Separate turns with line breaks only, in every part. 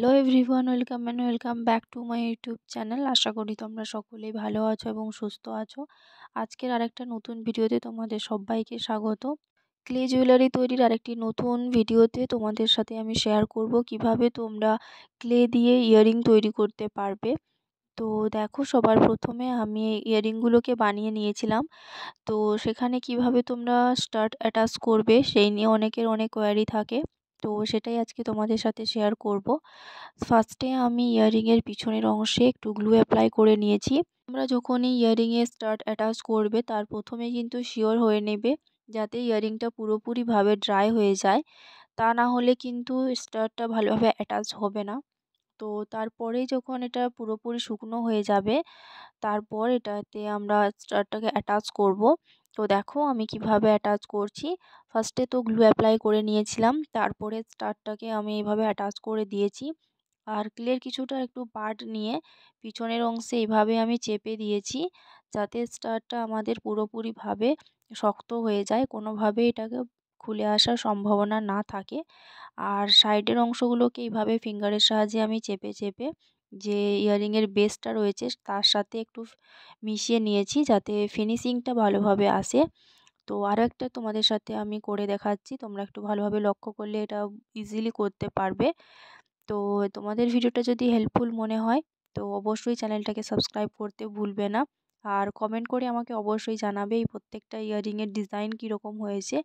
Hello everyone, welcome back to my YouTube channel. আশা করি তোমরা সকলেই ভালো আছো এবং সুস্থ আছো। আজকের আরেকটা নতুন ভিডিওতে তোমাদের সবাইকে স্বাগত। ক্লে জুয়েলারি তৈরির আরেকটি নতুন ভিডিওতে তোমাদের সাথে আমি শেয়ার করব কিভাবে তোমরা ক্লে দিয়ে ইয়াররিং তৈরি করতে পারবে। তো দেখো, সবার প্রথমে আমি ইয়াররিংগুলোকে বানিয়ে নিয়েছিলাম। তো সেখানে কিভাবে তোমরা স্টাড অ্যাটাচ করবে সেই নিয়ে অনেকের অনেক কোয়ারি থাকে। তো সেটাই আজকে তোমাদের সাথে শেয়ার করব। ফার্স্টে আমি ইয়াররিংয়ের পিছনের অংশে একটু গ্লু অ্যাপ্লাই করে নিয়েছি। তোমরা যখনই ইয়াররিংয়ে স্টাড অ্যাটাচ করবে তার প্রথমে কিন্তু শিওর হয়ে নেবে যাতে ইয়াররিংটা পুরোপুরিভাবে ড্রাই হয়ে যায়, তা না হলে কিন্তু স্টাডটা ভালোভাবে অ্যাটাচ হবে না। তো তারপরেই যখন এটা পুরোপুরি শুকনো হয়ে যাবে তারপর এটাতে আমরা স্টাডটাকে অ্যাটাচ করব। তো দেখো আমি কিভাবে অ্যাটাচ করছি। ফার্স্টে তো গ্লু অ্যাপ্লাই করে নিয়েছিলাম, তারপরে স্টাডটাকে আমি এইভাবে অ্যাটাচ করে দিয়েছি। আর ক্লের কিছুটা একটু পার্ট নিয়ে পিছনের অংশে এইভাবে আমি চেপে দিয়েছি যাতে স্টাডটা আমাদের পুরোপুরিভাবে শক্ত হয়ে যায়, কোনোভাবে এটাকে খুলে আসার সম্ভাবনা না থাকে। আর সাইডের অংশগুলোকে এইভাবে ফিঙ্গারের সাহায্যে আমি চেপে চেপে যে ইয়াররিংয়ের বেসটা রয়েছে তার সাথে একটু মিশিয়ে নিয়েছি যাতে ফিনিশিংটা ভালোভাবে আসে। তো আরও একটা তোমাদের সাথে আমি করে দেখাচ্ছি, তোমরা একটু ভালোভাবে লক্ষ্য করলে এটা ইজিলি করতে পারবে। তো তোমাদের ভিডিওটা যদি হেল্পফুল মনে হয় তো অবশ্যই চ্যানেলটাকে সাবস্ক্রাইব করতে ভুলবে না। আর কমেন্ট করে আমাকে অবশ্যই জানাবে এই প্রত্যেকটা ইয়াররিংয়ের ডিজাইন কীরকম হয়েছে।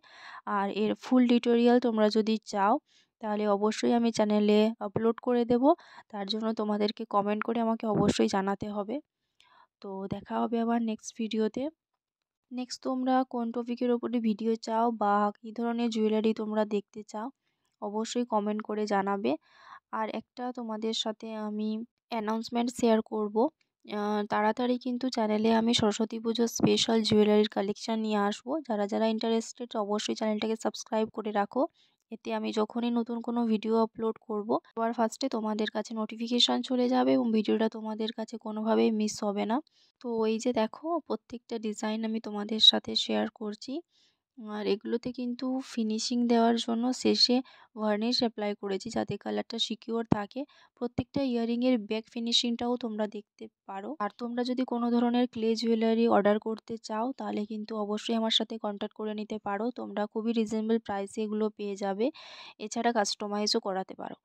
আর এর ফুল টিউটোরিয়াল তোমরা যদি চাও তাহলে অবশ্যই আমি চ্যানেলে আপলোড করে দেব। তার জন্য তোমাদেরকে কমেন্ট করে আমাকে অবশ্যই জানাতে হবে। তো দেখা হবে আবার নেক্সট ভিডিওতে। নেক্সট তোমরা কোন টপিকের ওপরে ভিডিও চাও বা কী ধরনের জুয়েলারি তোমরা দেখতে চাও অবশ্যই কমেন্ট করে জানাবে। আর একটা তোমাদের সাথে আমি অ্যানাউন্সমেন্ট শেয়ার করব। তাড়াতাড়ি কিন্তু চ্যানেলে আমি সরস্বতী পুজোর স্পেশাল জুয়েলারির কালেকশান নিয়ে আসবো। যারা ইন্টারেস্টেড অবশ্যই চ্যানেলটাকে সাবস্ক্রাইব করে রাখো, এতে আমি যখনই নতুন কোনো ভিডিও আপলোড করব সবার ফার্স্টে তোমাদের কাছে নোটিফিকেশান চলে যাবে এবং ভিডিওটা তোমাদের কাছে কোনোভাবেই মিস হবে না। তো এই যে দেখো, প্রত্যেকটা ডিজাইন আমি তোমাদের সাথে শেয়ার করছি। আর এগুলোতে কিন্তু ফিনিশিং দেওয়ার জন্য শেষে ভার্নিশ অ্যাপ্লাই করেছি যাতে কালারটা সিকিউর থাকে। প্রত্যেকটা ইয়াররিংয়ের ব্যাক ফিনিশিংটাও তোমরা দেখতে পারো। আর তোমরা যদি কোনো ধরনের ক্লে জুয়েলারি অর্ডার করতে চাও তাহলে কিন্তু অবশ্যই আমার সাথে কন্ট্যাক্ট করে নিতে পারো। তোমরা খুবই রিজনেবল প্রাইসে এগুলো পেয়ে যাবে, এছাড়া কাস্টমাইজও করাতে পারো।